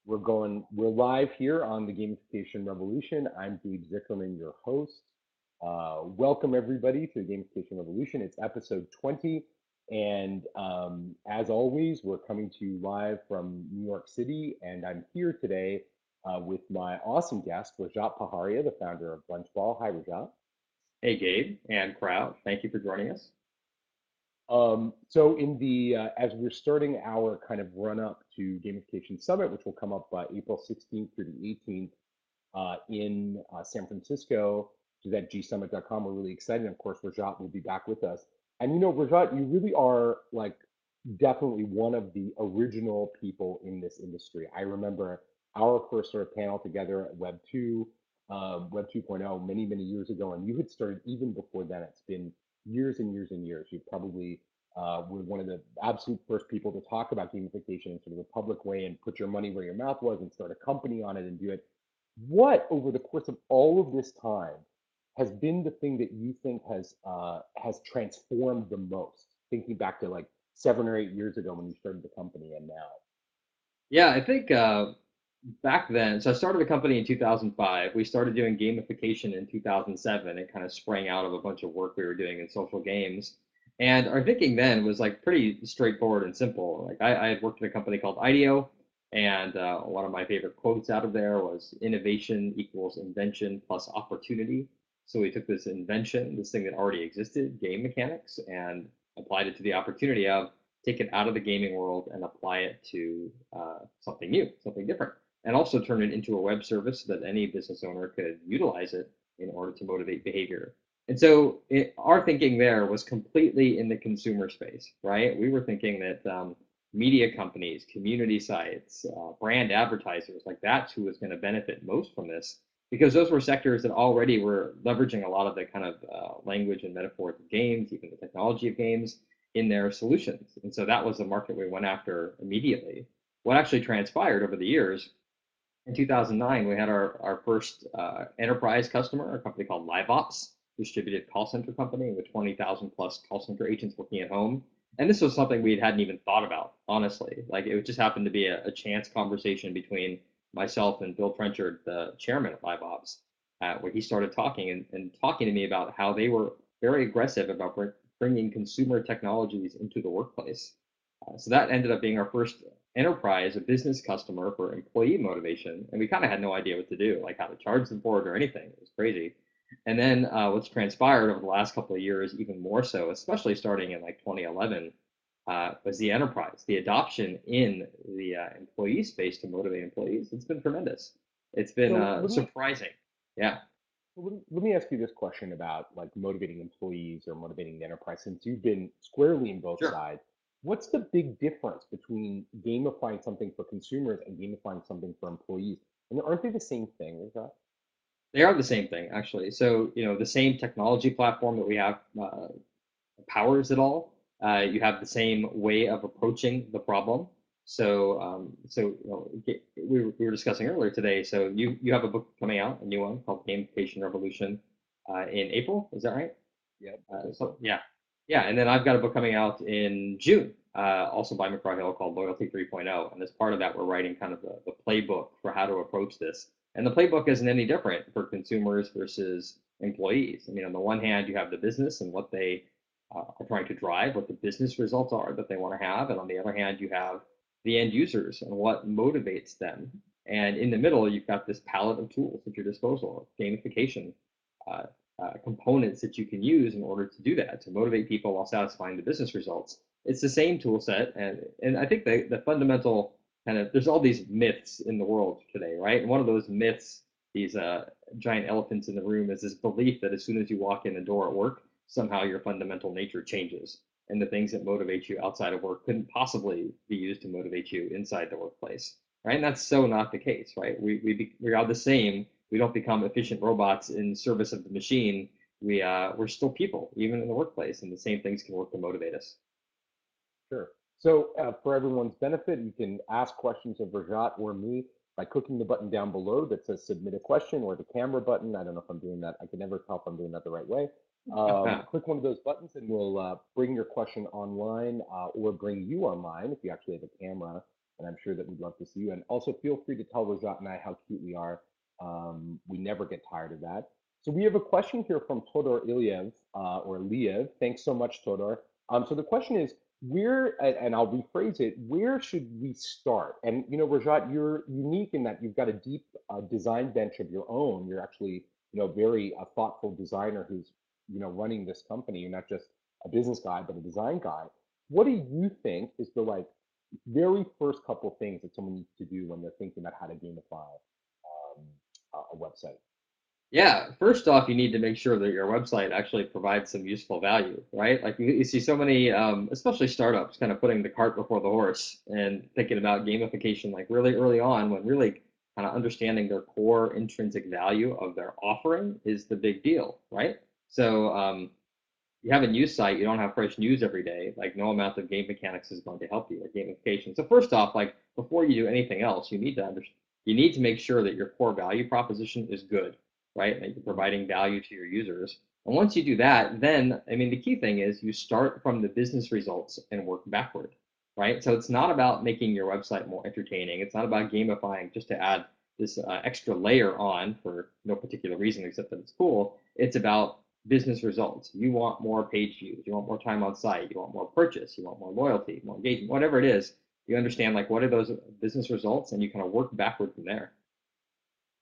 We're live here on the Gamification Revolution. I'm Dave Zickerman, your host. Welcome everybody to the Gamification Revolution. It's episode 20. And as always, we're coming to you live from New York City. And I'm here today with my awesome guest, Rajat Paharia, the founder of Bunchball. Hi, Rajat. Hey, Gabe and crowd, thank you for joining us. So in the as we're starting our kind of run up to Gamification Summit, which will come up April 16th through the 18th in San Francisco, which is at gsummit.com. We're really excited. And of course, Rajat will be back with us. And Rajat, you really are like definitely one of the original people in this industry. I remember our first sort of panel together at Web 2.0, many years ago, and you had started even before then. It's been years and years and years. You probably were one of the absolute first people to talk about gamification in sort of a public way and put your money where your mouth was and start a company on it and do it. What over the course of all of this time has been the thing that you think has transformed the most? Thinking back to like 7 or 8 years ago when you started the company and now. Yeah, I think back then, so I started the company in 2005. We started doing gamification in 2007. It kind of sprang out of a bunch of work we were doing in social games. And our thinking then was like pretty straightforward and simple. Like I had worked at a company called IDEO, and one of my favorite quotes out of there was innovation equals invention plus opportunity. So we took this invention, this thing that already existed, game mechanics, and applied it to the opportunity of take it out of the gaming world and apply it to something new, something different, and also turn it into a web service so that any business owner could utilize it in order to motivate behavior. And so our thinking there was completely in the consumer space, right? We were thinking that media companies, community sites, brand advertisers, like that's who was going to benefit most from this, because those were sectors that already were leveraging a lot of the kind of language and metaphors of games, even the technology of games in their solutions. And so that was the market we went after immediately. What actually transpired over the years, in 2009, we had our first enterprise customer, a company called LiveOps, distributed call center company with 20,000 plus call center agents working at home. And this was something we hadn't even thought about, honestly. Like it just happened to be a chance conversation between myself and Bill Trenchard, the chairman of LiveOps, where he started talking and talking to me about how they were very aggressive about bringing consumer technologies into the workplace. So that ended up being our first enterprise, a business customer for employee motivation. And we kind of had no idea what to do, like how to charge them for it or anything. It was crazy. And then what's transpired over the last couple of years, even more so, especially starting in like 2011, was the enterprise, the adoption in the employee space to motivate employees. It's been tremendous. It's been So let me surprising. Yeah, let me ask you this question about like motivating employees or motivating the enterprise, since you've been squarely in both sure. sides. What's the big difference between gamifying something for consumers and gamifying something for employees? And aren't they the same thing? Is that They are the same thing, actually. So, the same technology platform that we have powers it all. You have the same way of approaching the problem. We were discussing earlier today. So you have a book coming out, a new one called Gamification Revolution, in April. Is that right? Yep, I think so. Yeah, yeah. And then I've got a book coming out in June, also by McGraw-Hill called Loyalty 3.0. And as part of that, we're writing kind of the playbook for how to approach this. And the playbook isn't any different for consumers versus employees. I mean, on the one hand, you have the business and what they are trying to drive, what the business results are that they want to have. And on the other hand, you have the end users and what motivates them. And in the middle, you've got this palette of tools at your disposal, gamification, uh, components that you can use in order to do that, to motivate people while satisfying the business results. It's the same tool set. And I think the fundamental kind of, there's all these myths in the world today, right? And one of those myths, these giant elephants in the room, is this belief that as soon as you walk in the door at work, somehow your fundamental nature changes. And the things that motivate you outside of work couldn't possibly be used to motivate you inside the workplace, right? And that's so not the case, right? We are the same. We don't become efficient robots in service of the machine. We're still people, even in the workplace, and the same things can work to motivate us. Sure. So for everyone's benefit, you can ask questions of Rajat or me by clicking the button down below that says submit a question, or the camera button. I don't know if I'm doing that. I can never tell if I'm doing that the right way. Click one of those buttons and we'll bring your question online or bring you online if you actually have a camera. and I'm sure that we'd love to see you. And also feel free to tell Rajat and I how cute we are. We never get tired of that. So we have a question here from Todor Ilyev, or Liev. Thanks so much, Todor. So the question is, and I'll rephrase it, where should we start? And Rajat, you're unique in that you've got a deep design bench of your own. You're actually, very thoughtful designer who's, running this company. You're not just a business guy, but a design guy. What do you think is the very first couple of things that someone needs to do when they're thinking about how to gamify um, a website? Yeah, first off, you need to make sure that your website actually provides some useful value, right? Like you see so many, especially startups, kind of putting the cart before the horse and thinking about gamification like really early on, when really kind of understanding their core intrinsic value of their offering is the big deal, right? So you have a news site, you don't have fresh news every day. Like no amount of game mechanics is going to help you, or gamification. So first off, like before you do anything else, you need to make sure that your core value proposition is good, right? That you're providing value to your users. And once you do that, then I mean the key thing is you start from the business results and work backward, right? So it's not about making your website more entertaining. It's not about gamifying just to add this extra layer on for no particular reason except that it's cool. It's about business results. You want more page views, you want more time on site, you want more purchase, you want more loyalty, more engagement, whatever it is. You understand like what are those business results, and you kind of work backward from there.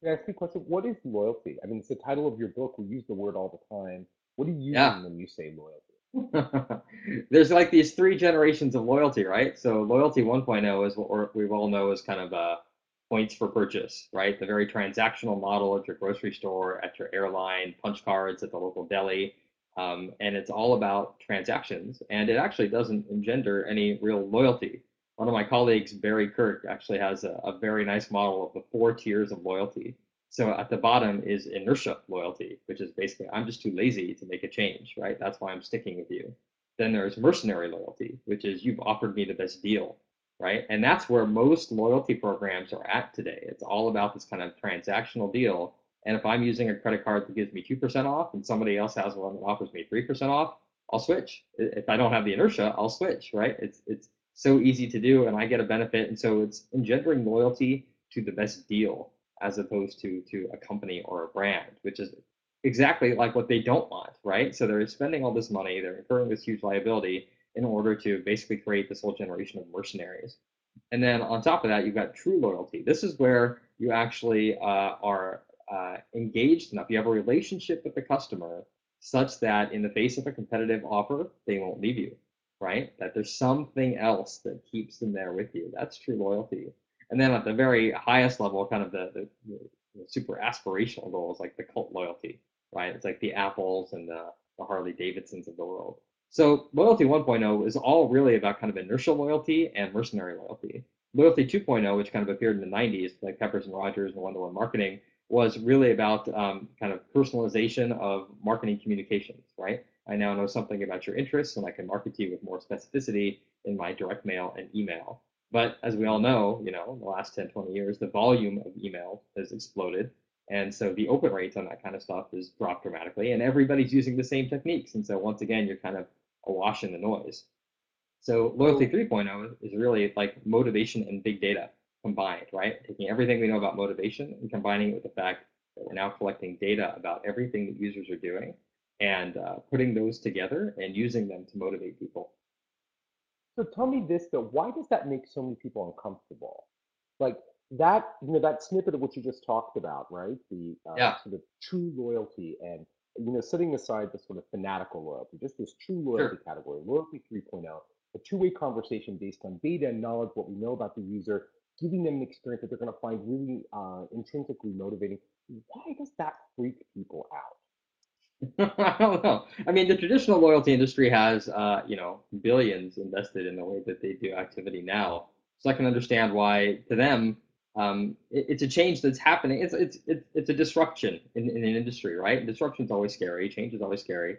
Can I ask you a question? What is loyalty? I mean, it's the title of your book. We use the word all the time. What do you Yeah. mean when you say loyalty? There's like these three generations of loyalty, right? So loyalty 1.0 is what we all know as kind of points for purchase, right? The very transactional model at your grocery store, at your airline, punch cards at the local deli. And it's all about transactions. And it actually doesn't engender any real loyalty. One of my colleagues, Barry Kirk, actually has a very nice model of the four tiers of loyalty. So at the bottom is inertia loyalty, which is basically I'm just too lazy to make a change, right? That's why I'm sticking with you. Then there's mercenary loyalty, which is you've offered me the best deal, right? And that's where most loyalty programs are at today. It's all about this kind of transactional deal. And if I'm using a credit card that gives me 2% off and somebody else has one that offers me 3% off, I'll switch. If I don't have the inertia, I'll switch, right? It's so easy to do and I get a benefit. And so it's engendering loyalty to the best deal as opposed to a company or a brand, which is exactly like what they don't want, right? So they're spending all this money, they're incurring this huge liability in order to basically create this whole generation of mercenaries. And then on top of that, you've got true loyalty. This is where you actually are engaged enough. You have a relationship with the customer such that in the face of a competitive offer, they won't leave you, right? That there's something else that keeps them there with you. That's true loyalty. And then at the very highest level, kind of the super aspirational goals, like the cult loyalty, right? It's like the Apples and the Harley Davidsons of the world. So loyalty 1.0 is all really about kind of inertial loyalty and mercenary loyalty. Loyalty 2.0, which kind of appeared in the 90s, like Peppers and Rogers and one-to-one marketing, was really about kind of personalization of marketing communications, right? I now know something about your interests and I can market to you with more specificity in my direct mail and email. But as we all know, in the last 10, 20 years, the volume of email has exploded. And so the open rates on that kind of stuff has dropped dramatically, and everybody's using the same techniques. And so once again, you're kind of awash in the noise. So Loyalty So 3.0 is really like motivation and big data combined, right? Taking everything we know about motivation and combining it with the fact that we're now collecting data about everything that users are doing and putting those together and using them to motivate people. So tell me this though, why does that make so many people uncomfortable? Like that, that snippet of what you just talked about, right? The Yeah, sort of true loyalty and, setting aside the sort of fanatical loyalty, just this true loyalty sure. category, loyalty 3.0, a two-way conversation based on data and knowledge, what we know about the user, giving them an experience that they're going to find really intrinsically motivating. Why does that freak people out? I don't know. I mean, the traditional loyalty industry has, billions invested in the way that they do activity now. So I can understand why, to them, it's a change that's happening. It's a disruption in an industry, right? Disruption is always scary. Change is always scary,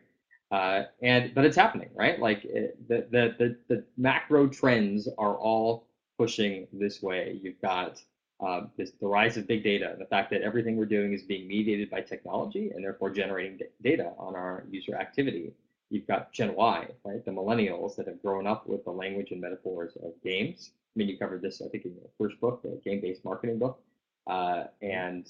but it's happening, right? Like the macro trends are all pushing this way. You've got the rise of big data, and the fact that everything we're doing is being mediated by technology and therefore generating data on our user activity. You've got Gen Y, right? The millennials that have grown up with the language and metaphors of games. mean, you covered this, I think, in your first book, the game-based marketing book, and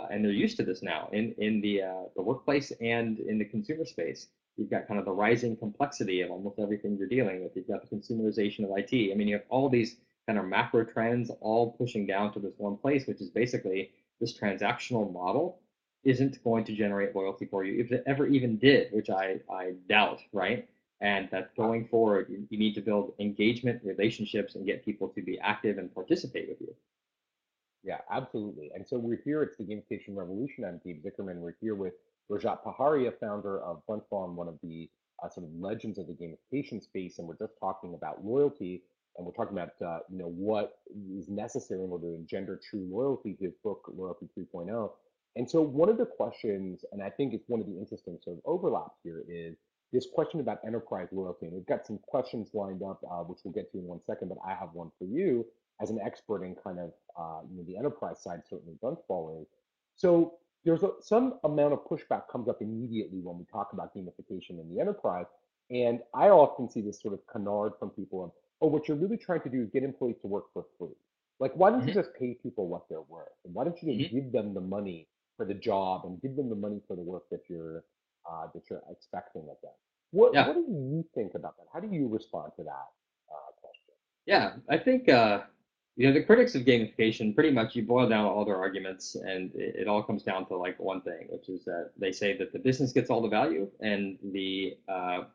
they're used to this now in the workplace and in the consumer space. You've got kind of the rising complexity of almost everything you're dealing with. You've got the consumerization of IT. I mean, you have all these kind of macro trends all pushing down to this one place, which is basically this transactional model isn't going to generate loyalty for you if it ever even did, which I doubt, right? And that going forward, you need to build engagement, relationships, and get people to be active and participate with you. Yeah, absolutely. And so we're here. It's the Gamification Revolution. I'm Dave Zickerman. We're here with Rajat Paharia, founder of Bunchball and one of the sort of legends of the gamification space. And we're just talking about loyalty, and we're talking about what is necessary in order to engender true loyalty. His book, Loyalty 3.0. And so one of the questions, and I think it's one of the interesting sort of overlaps here, is this question about enterprise loyalty. And we've got some questions lined up, which we'll get to in 1 second. But I have one for you as an expert in kind of the enterprise side, certainly Bunchball is. So there's some amount of pushback comes up immediately when we talk about gamification in the enterprise. And I often see this sort of canard from people of, oh, what you're really trying to do is get employees to work for free. Like, why don't you Hmm. just pay people what they're worth? And why don't you just Hmm. give them the money for the job and give them the money for the work that you're expecting of them? What Yeah, do you think about that? How do you respond to that question? yeah. I think the critics of gamification pretty much you boil down all their arguments, and it all comes down to like one thing, which is that they say that the business gets all the value and the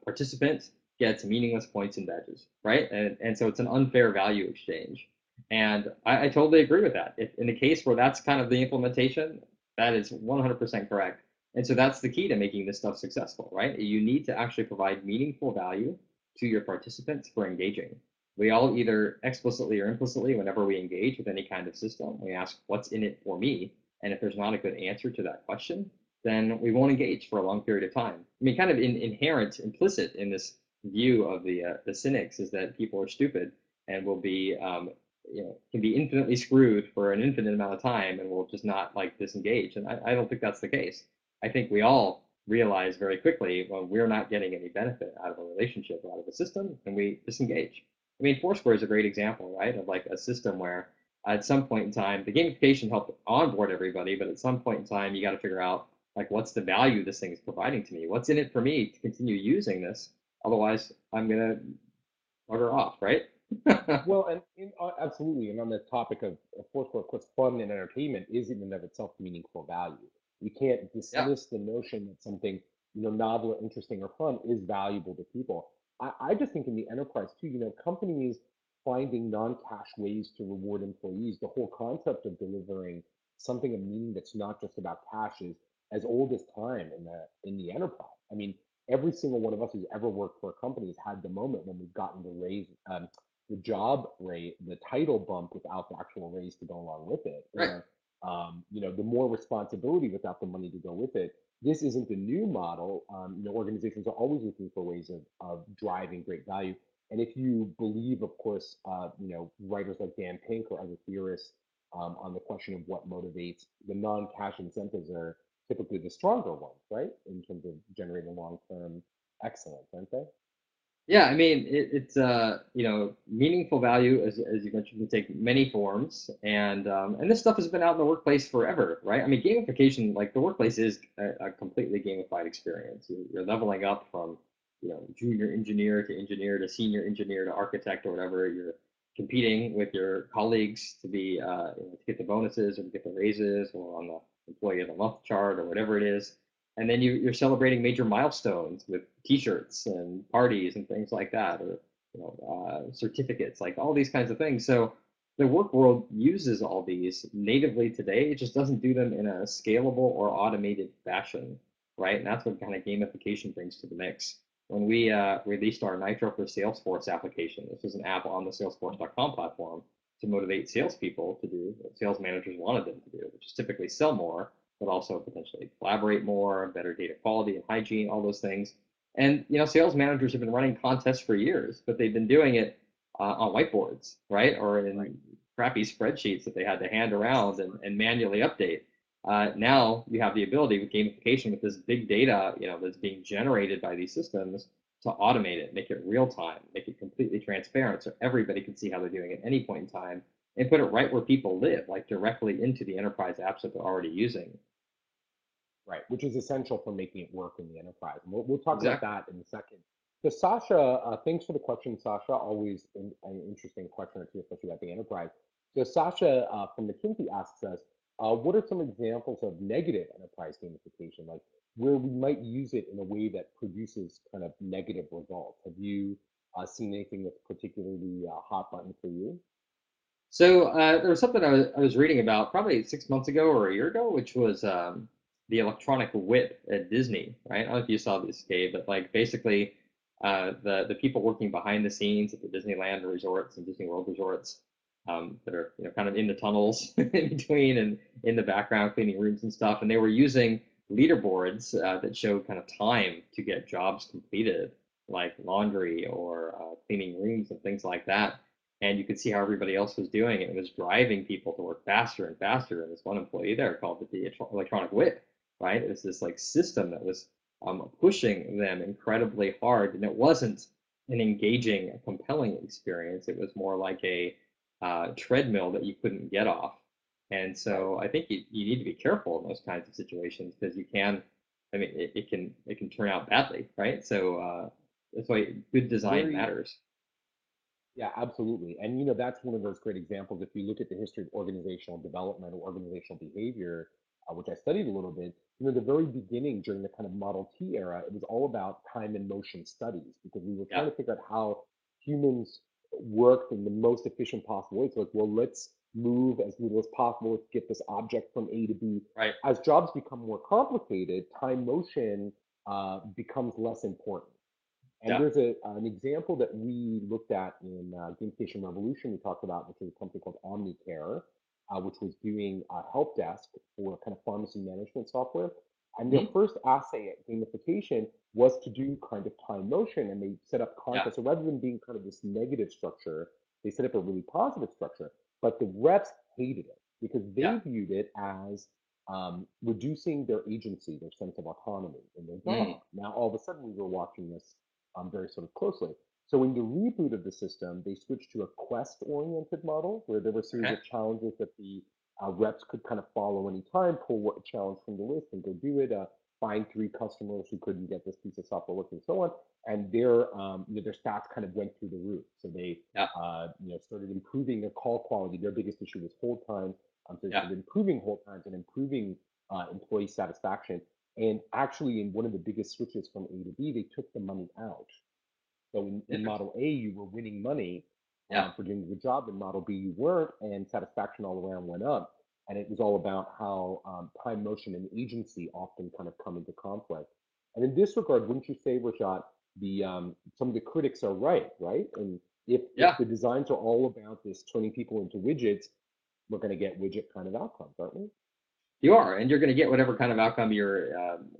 participant gets meaningless points and badges, right? And so it's an unfair value exchange. And I totally agree with that. If in the case where that's kind of the implementation, that is 100% correct. And so that's the key to making this stuff successful, right? You need to actually provide meaningful value to your participants for engaging. We all either explicitly or implicitly, whenever we engage with any kind of system, we ask, what's in it for me? And if there's not a good answer to that question, then we won't engage for a long period of time. I mean, kind of inherent, implicit in this view of the cynics is that people are stupid and will be, can be infinitely screwed for an infinite amount of time and will just not like disengage. And I don't think that's the case. I think we all realize very quickly when we're not getting any benefit out of a relationship or out of a system, and we disengage. I mean, Foursquare is a great example, right, of like a system where at some point in time, the gamification helped onboard everybody, but at some point in time, you got to figure out like what's the value this thing is providing to me? What's in it for me to continue using this? Otherwise, I'm gonna bugger off, right? Well, and absolutely, and on the topic of Foursquare, of course, fun and entertainment is in and of itself meaningful value. We can't Yeah, dismiss the notion that something novel or interesting or fun is valuable to people. I just think in the enterprise too, companies finding non-cash ways to reward employees, the whole concept of delivering something of meaning that's not just about cash is as old as time in the enterprise. I mean, every single one of us who's ever worked for a company has had the moment when we've gotten to raise the job rate, the title bump without the actual raise to go along with it, right. or the more responsibility without the money to go with it. This isn't a new model. Organizations are always looking for ways of driving great value. And if you believe, of course, writers like Dan Pink or other theorists on the question of what motivates, the non-cash incentives are typically the stronger ones, right? In terms of generating long-term excellence, aren't they? Yeah, I mean, it's meaningful value as you mentioned can take many forms, and this stuff has been out in the workplace forever, right? I mean, gamification, like the workplace, is a completely gamified experience. You're leveling up from junior engineer to senior engineer to architect or whatever. You're competing with your colleagues to be to get the bonuses or to get the raises or on the employee of the month chart or whatever it is, and then you're celebrating major milestones with T-shirts and parties and things like that, or certificates, like all these kinds of things. So the work world uses all these natively today. It just doesn't do them in a scalable or automated fashion, right? And that's what kind of gamification brings to the mix. When we released our Nitro for Salesforce application, this is an app on the Salesforce.com platform to motivate salespeople to do what sales managers wanted them to do, which is typically sell more but also potentially collaborate more, better data quality and hygiene, all those things. And sales managers have been running contests for years, but they've been doing it on whiteboards, right, or Right. in crappy spreadsheets that they had to hand around and manually update. Now you have the ability with gamification, with this big data, that's being generated by these systems, to automate it, make it real time, make it completely transparent so everybody can see how they're doing at any point in time, and put it right where people live, like directly into the enterprise apps that they're already using. Right, which is essential for making it work in the enterprise. And we'll talk about Exactly. that in a second. So Sasha, thanks for the question, Sasha. Always an interesting question or two, especially about the enterprise. So Sasha from McKinsey asks us, what are some examples of negative enterprise gamification, like where we might use it in a way that produces kind of negative results? Have you seen anything that's particularly hot button for you? So there was something I was reading about probably 6 months ago or a year ago, which was the electronic whip at Disney, right? I don't know if you saw this, Gabe, but like basically the people working behind the scenes at the Disneyland resorts and Disney World resorts that are kind of in the tunnels in between and in the background cleaning rooms and stuff, and they were using leaderboards that showed kind of time to get jobs completed, like laundry or cleaning rooms and things like that, and you could see how everybody else was doing it. It was driving people to work faster and faster. And this one employee there called it the electronic whip, right? It was this like system that was pushing them incredibly hard, and it wasn't an engaging, compelling experience. It was more like a treadmill that you couldn't get off. And Right. so I think you need to be careful in those kinds of situations because you can, I mean, it can turn out badly, right? So that's why good design Very matters. Yeah, absolutely. And that's one of those great examples. If you look at the history of organizational development or organizational behavior, which I studied a little bit, the very beginning during the kind of Model T era, it was all about time and motion studies because we were Yeah, trying to figure out how humans worked in the most efficient possible way. So like, well, let's move as little as possible. Let's get this object from A to B. right. As jobs become more complicated, time motion becomes less important. And Yeah. there's an example that we looked at in Gamification Revolution. We talked about, which is a company called OmniCare, which was doing a help desk for kind of pharmacy management software. And their Mhm. first assay at gamification was to do kind of time motion, and they set up Yeah. contests. So rather than being kind of this negative structure, they set up a really positive structure. But the reps hated it because Yeah. they viewed it as reducing their agency, their sense of autonomy in their Mm. job. Now, all of a sudden, we were watching this very sort of closely. So in the reboot of the system, they switched to a quest-oriented model where there were a series Okay. of challenges that the reps could kind of follow anytime, pull what challenge from the list and go do it, find three customers who couldn't get this piece of software working, and so on. And their stats kind of went through the roof. So they, Yeah. started improving their call quality. Their biggest issue was hold time. So they Yeah. started improving hold times and improving employee satisfaction. And actually, in one of the biggest switches from A to B, they took the money out. So in Interesting. Model A, you were winning money Yeah. for doing a good job. In Model B, you weren't, and satisfaction all around went up. And it was all about how time, motion, and agency often kind of come into conflict. And in this regard, wouldn't you say, Rajat, the some of the critics are right, right? And if Yeah. the designs are all about this turning people into widgets, we're going to get widget kind of outcomes, aren't we? You are, and you're going to get whatever kind of outcome you're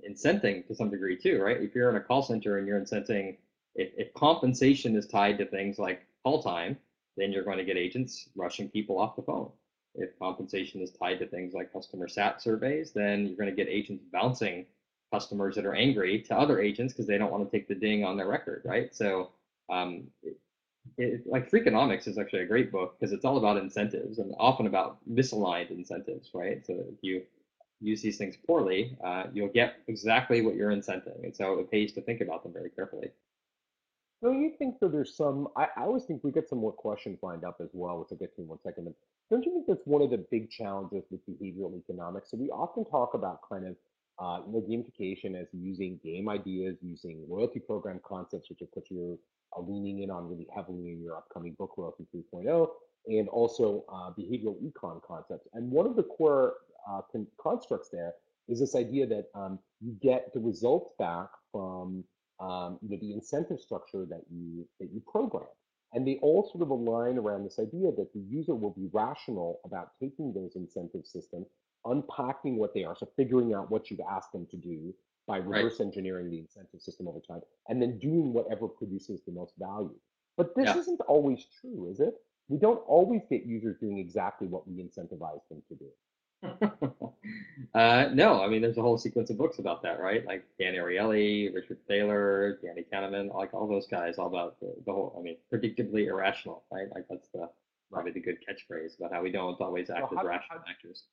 incenting to some degree too, right? If you're in a call center and you're incenting, if compensation is tied to things like call time, then you're going to get agents rushing people off the phone. If compensation is tied to things like customer sat surveys, then you're going to get agents bouncing customers that are angry to other agents because they don't want to take the ding on their record, right? So um, like Freakonomics is actually a great book because it's all about incentives and often about misaligned incentives, right? So if you use these things poorly, you'll get exactly what you're incenting. And so it pays to think about them very carefully. Don't you think that there's some? I always think we get some more questions lined up as well, which I'll get to in 1 second. But don't you think that's one of the big challenges with behavioral economics? So we often talk about kind of gamification as using game ideas, using loyalty program concepts, which of course you're leaning in on really heavily in your upcoming book, Loyalty 3.0, and also behavioral econ concepts. And one of the core constructs there is this idea that you get the results back from the incentive structure that you program. And they all sort of align around this idea that the user will be rational about taking those incentive systems, unpacking what they are, so figuring out what you've asked them to do by Right. reverse engineering the incentive system over time, and then doing whatever produces the most value. But this Yeah. isn't always true, is it? We don't always get users doing exactly what we incentivize them to do. No, I mean, there's a whole sequence of books about that, right? Like Dan Ariely, Richard Thaler, Danny Kahneman, like all those guys, all about the whole, I mean, predictably irrational, right? Like that's the Right. probably the good catchphrase about how we don't always So act as rational actors.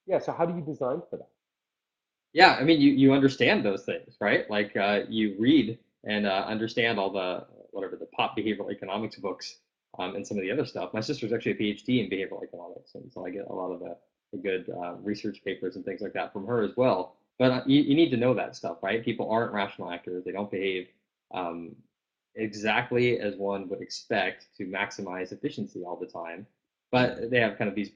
yeah, so how do you design for that? Yeah, I mean, you understand those things, right? Like you read and understand all the whatever the pop behavioral economics books and some of the other stuff. My sister's actually a PhD in behavioral economics, and so I get a lot of the good research papers and things like that from her as well. But you need to know that stuff, right? People aren't rational actors; they don't behave um, exactly as one would expect to maximize efficiency all the time. But they have kind of these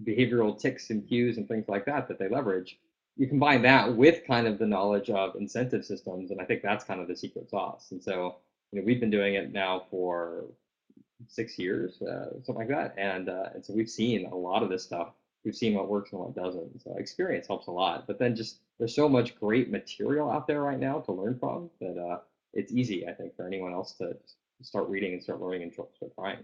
behavioral ticks and cues and things like that that they leverage. You combine that with kind of the knowledge of incentive systems, and I think that's kind of the secret sauce. And so, we've been doing it now for 6 years, something like that, and so we've seen a lot of this stuff. We've seen what works and what doesn't. So experience helps a lot. But then just there's so much great material out there right now to learn from that it's easy, I think, for anyone else to start reading and start learning and start trying.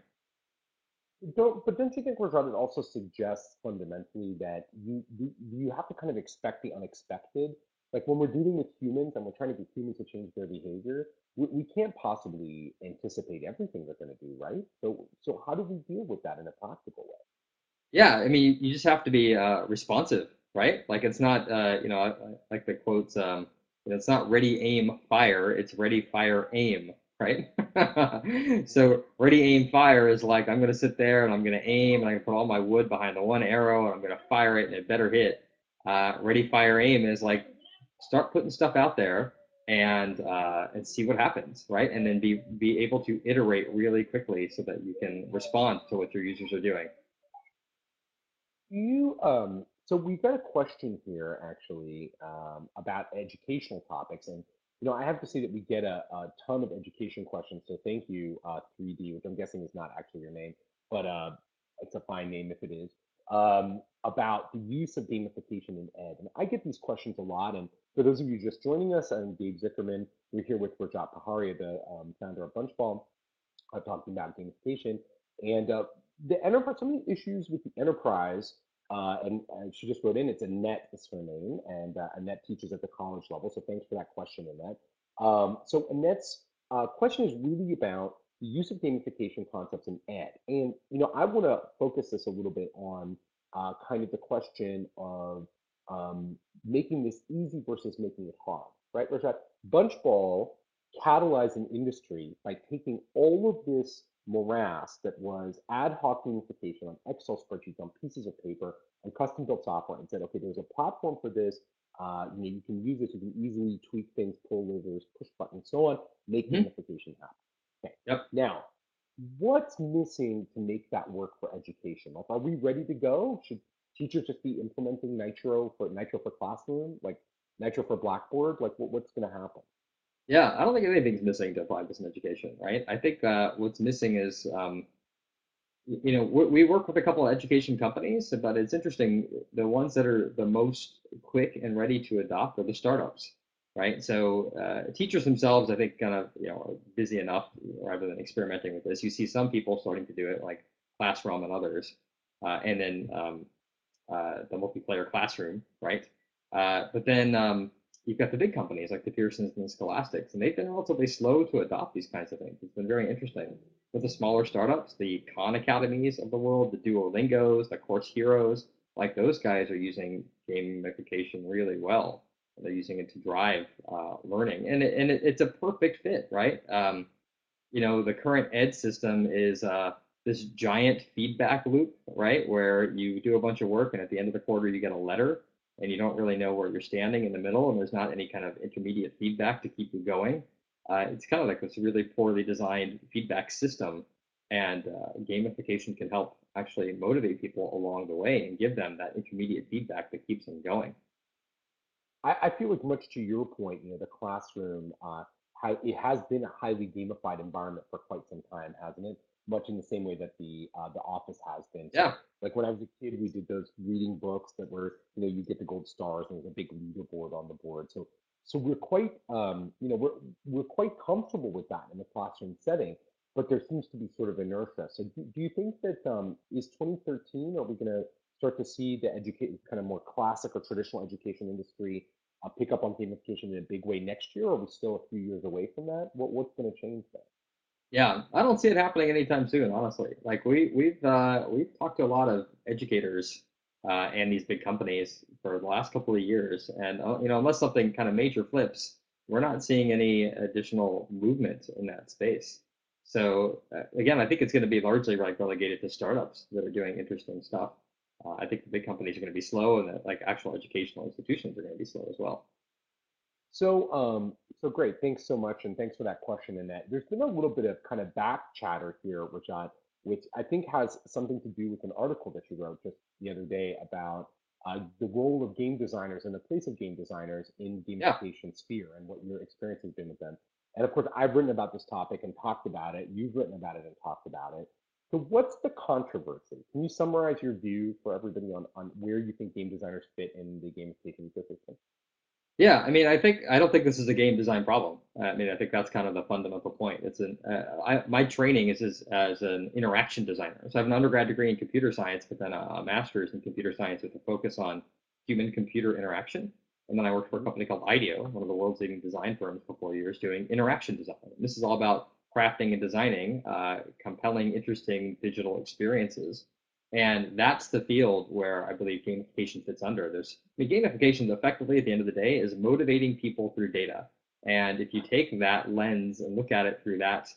But don't you think, Rajat, it also suggests fundamentally that you have to kind of expect the unexpected? Like when we're dealing with humans and we're trying to get humans to change their behavior, we can't possibly anticipate everything they're going to do, right? So how do we deal with that in a practical way? Yeah, I mean, you just have to be responsive, right? Like it's not, like the quotes, it's not ready, aim, fire. It's ready, fire, aim, right? So ready, aim, fire is like I'm gonna sit there and I'm gonna aim and I'm gonna put all my wood behind the one arrow and I'm gonna fire it and it better hit. Ready, fire, aim is like start putting stuff out there and see what happens, right? And then be able to iterate really quickly so that you can respond to what your users are doing. So we've got a question here actually about educational topics, and I have to say that we get a ton of education questions. So thank you, 3D, which I'm guessing is not actually your name, but it's a fine name if it is. About the use of gamification in ed, and I get these questions a lot. And for those of you just joining us, I'm Dave Zickerman. We're here with Rajat Paharia, the founder of Bunchball, talking about gamification and the enterprise. Some of the issues with the enterprise, and she just wrote in. It's Annette, is her name, and Annette teaches at the college level. So thanks for that question, Annette. So Annette's question is really about the use of gamification concepts in ed, and I want to focus this a little bit on kind of the question of making this easy versus making it hard, right, Rajat? Bunchball catalyze an industry by taking all of this morass that was ad hoc unification on Excel spreadsheets, on pieces of paper, and custom built software, and said, okay, there's a platform for this. You can use this. You can easily tweak things, pull levers, push buttons, so on, make Mhm. gamification happen. Okay. Yep. Now, what's missing to make that work for education? Like, are we ready to go? Should teachers just be implementing Nitro for Classroom, like Nitro for Blackboard? Like, what's going to happen? Yeah, I don't think anything's missing to apply this in education, right? I think what's missing is, we work with a couple of education companies, but it's interesting. The ones that are the most quick and ready to adopt are the startups, right? So teachers themselves, I think, kind of, are busy enough rather than experimenting with this. You see some people starting to do it, like Classroom and others, and then the multiplayer classroom, right? But then you've got the big companies like the Pearsons and the Scholastics, and they've been relatively slow to adopt these kinds of things. It's been very interesting. With the smaller startups, the Khan Academies of the world, the Duolingos, the Course Heroes, like those guys are using gamification really well. They're using it to drive learning, and it's a perfect fit, right? The current ed system is this giant feedback loop, right? Where you do a bunch of work and at the end of the quarter you get a letter and you don't really know where you're standing in the middle and there's not any kind of intermediate feedback to keep you going. It's kind of like this really poorly designed feedback system, and gamification can help actually motivate people along the way and give them that intermediate feedback that keeps them going. I feel like much to your point, the classroom, it has been a highly gamified environment for quite some time, hasn't it? Much in the same way that the office has been. So, Yeah. like when I was a kid, we did those reading books that were, you get the gold stars and there's a big leaderboard on the board. So we're quite, we're quite comfortable with that in the classroom setting. But there seems to be sort of inertia. So do you think that is 2013? Are we going to start to see the educate kind of more classic or traditional education industry pick up on gamification in a big way next year, or are we still a few years away from that? What's going to change there? Yeah, I don't see it happening anytime soon, honestly. Like we've talked to a lot of educators and these big companies for the last couple of years, and unless something kind of major flips, we're not seeing any additional movement in that space. So again, I think it's going to be largely like relegated to startups that are doing interesting stuff. I think the big companies are going to be slow, and that like actual educational institutions are going to be slow as well. So great. Thanks so much, and thanks for that question. And that there's been a little bit of kind of back chatter here, Rajat, which I think has something to do with an article that you wrote just the other day about the role of game designers and the place of game designers in Yeah. gamification sphere and what your experience has been with them. And of course, I've written about this topic and talked about it. You've written about it and talked about it. So what's the controversy? Can you summarize your view for everybody on where you think game designers fit in the gamification ecosystem? Yeah, I mean, I don't think this is a game design problem. I mean, I think that's kind of the fundamental point. It's my training is as an interaction designer. So I have an undergrad degree in computer science, but then a master's in computer science with a focus on human-computer interaction. And then I worked for a Mhm. company called IDEO, one of the world's leading design firms, for 4 years, doing interaction design. And this is all about crafting and designing compelling, interesting digital experiences, and that's the field where I believe gamification fits under. I mean, gamification effectively at the end of the day is motivating people through data. And if you take that lens and look at it through that,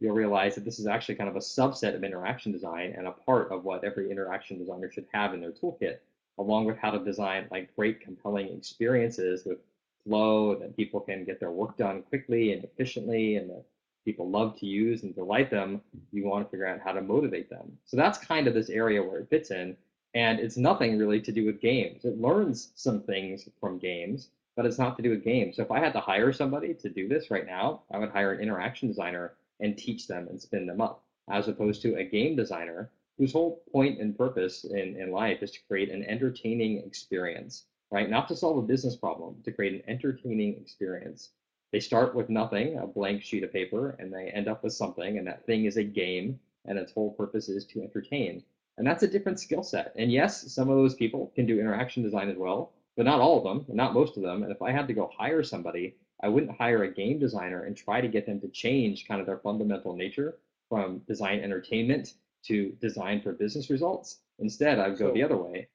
you'll realize that this is actually kind of a subset of interaction design and a part of what every interaction designer should have in their toolkit, along with how to design like great, compelling experiences with flow that people can get their work done quickly and efficiently, and that people love to use and delight them. You want to figure out how to motivate them. So that's kind of this area where it fits in. And it's nothing really to do with games. It learns some things from games, but it's not to do with games. So if I had to hire somebody to do this right now, I would hire an interaction designer and teach them and spin them up, as opposed to a game designer whose whole point and purpose in life is to create an entertaining experience, right? Not to solve a business problem, to create an entertaining experience. They start with nothing, a blank sheet of paper, and they end up with something, and that thing is a game, and its whole purpose is to entertain. And that's a different skill set. And yes, some of those people can do interaction design as well, but not all of them, and not most of them. And if I had to go hire somebody, I wouldn't hire a game designer and try to get them to change kind of their fundamental nature from design entertainment to design for business results. Instead, I'd go the So other way.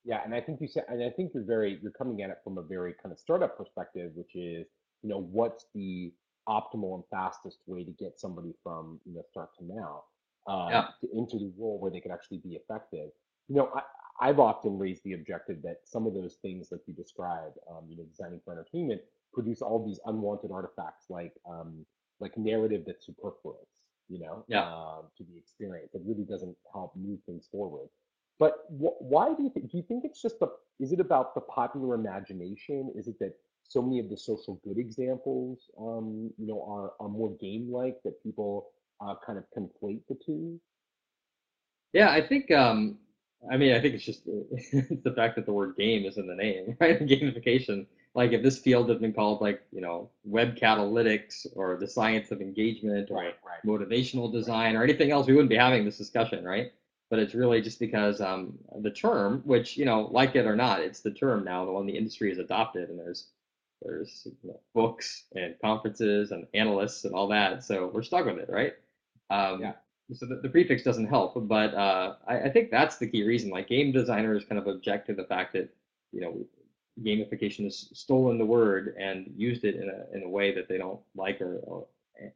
yeah, and I think you said, and I think you're coming at it from a very kind of startup perspective, which is, what's the optimal and fastest way to get somebody from, start to now, Yeah. into the role where they can actually be effective. I've often raised the objective that some of those things, like you described, designing for entertainment, produce all these unwanted artifacts, like narrative that's superfluous, Yeah. to the experience. It really doesn't help move things forward. But why do you think it's just is it about the popular imagination? Is it that so many of the social good examples, are more game-like that people kind of conflate the two? Yeah, I mean, I think it's just it's the fact that the word game is in the name, right? Gamification. Like if this field had been called like, web catalytics or the science of engagement or Right, right, motivational right. design or anything else, we wouldn't be having this discussion, right? But it's really just because the term, which, like it or not, it's the term now, the one the industry has adopted, and there's books and conferences and analysts and all that. So we're stuck with it, right? Yeah. Um, so the prefix doesn't help, but I think that's the key reason. Like game designers kind of object to the fact that you know gamification has stolen the word and used it in a way that they don't like or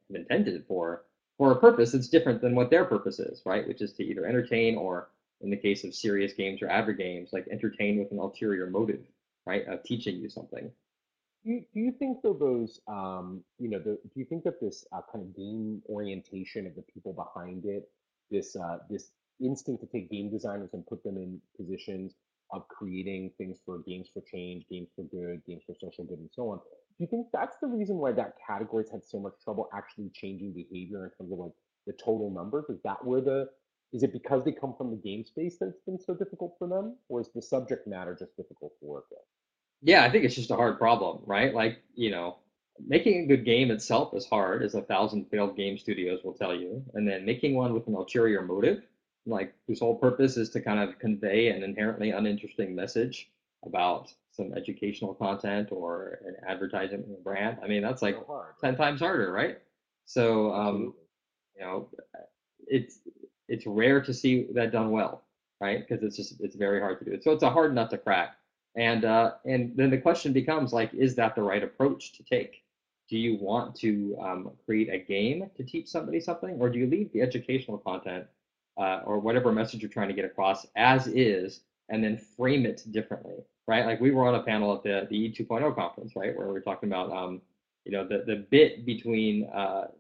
intended it for a purpose that's different than what their purpose is, right? Which is to either entertain or, in the case of serious games or avid games, like entertain with an ulterior motive, right? Of teaching you something. Do you think that do you think that this kind of game orientation of the people behind it, this instinct to take game designers and put them in positions of creating things for games for change, games for good, games for social good, and so on? Do you think that's the reason why that category's had so much trouble actually changing behavior in terms of like the total numbers? Is it because they come from the game space that it's been so difficult for them, or is the subject matter just difficult to work with? Yeah, I think it's just a hard problem, right? Like, making a good game itself is hard, as 1,000 failed game studios will tell you. And then making one with an ulterior motive, like whose whole purpose is to kind of convey an inherently uninteresting message about some educational content or an advertisement in a brand. I mean, that's So like hard, 10 right? times harder, right? So, Absolutely. you know, it's it's rare to see that done well, right? Because it's very hard to do it. So it's a hard nut to crack. And then the question becomes like, is that the right approach to take? Do you want to create a game to teach somebody something, or do you leave the educational content or whatever message you're trying to get across as is, and then frame it differently, right? Like we were on a panel at the E 2.0 conference, right, where we were talking about the bit between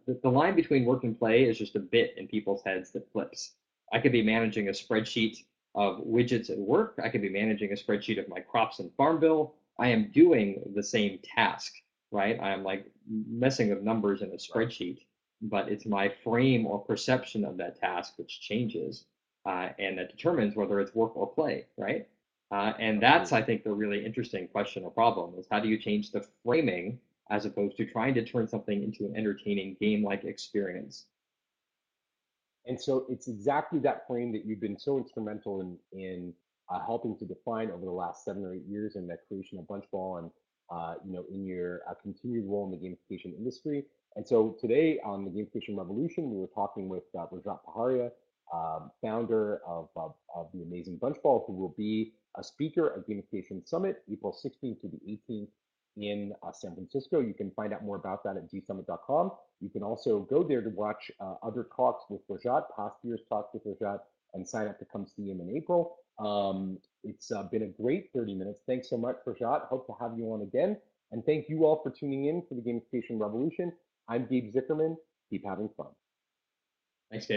the line between work and play is just a bit in people's heads that flips. I could be managing a spreadsheet of widgets at work. I could be managing a spreadsheet of my crops and farm bill. I am doing the same task, right? I'm like messing with numbers in a Right. spreadsheet, but it's my frame or perception of that task which changes, and that determines whether it's work or play, right? And that's, I Absolutely. think, the really interesting question or problem is how do you change the framing as opposed to trying to turn something into an entertaining game-like experience. And so it's exactly that frame that you've been so instrumental in helping to define over the last 7 or 8 years in the creation of Bunchball and in your continued role in the gamification industry. And so today on the Gamification Revolution, we were talking with Rajat Paharia, founder of the amazing Bunchball, who will be a speaker at Gamification Summit April 16th to the 18th in San Francisco. You can find out more about that at gsummit.com. You can also go there to watch other talks with Rajat, past year's talks with Rajat, and sign up to come see him in April. It's been a great 30 minutes. Thanks so much, Rajat. Hope to have you on again. And thank you all for tuning in for the Gamification Revolution. I'm Gabe Zickerman. Keep having fun. Thanks,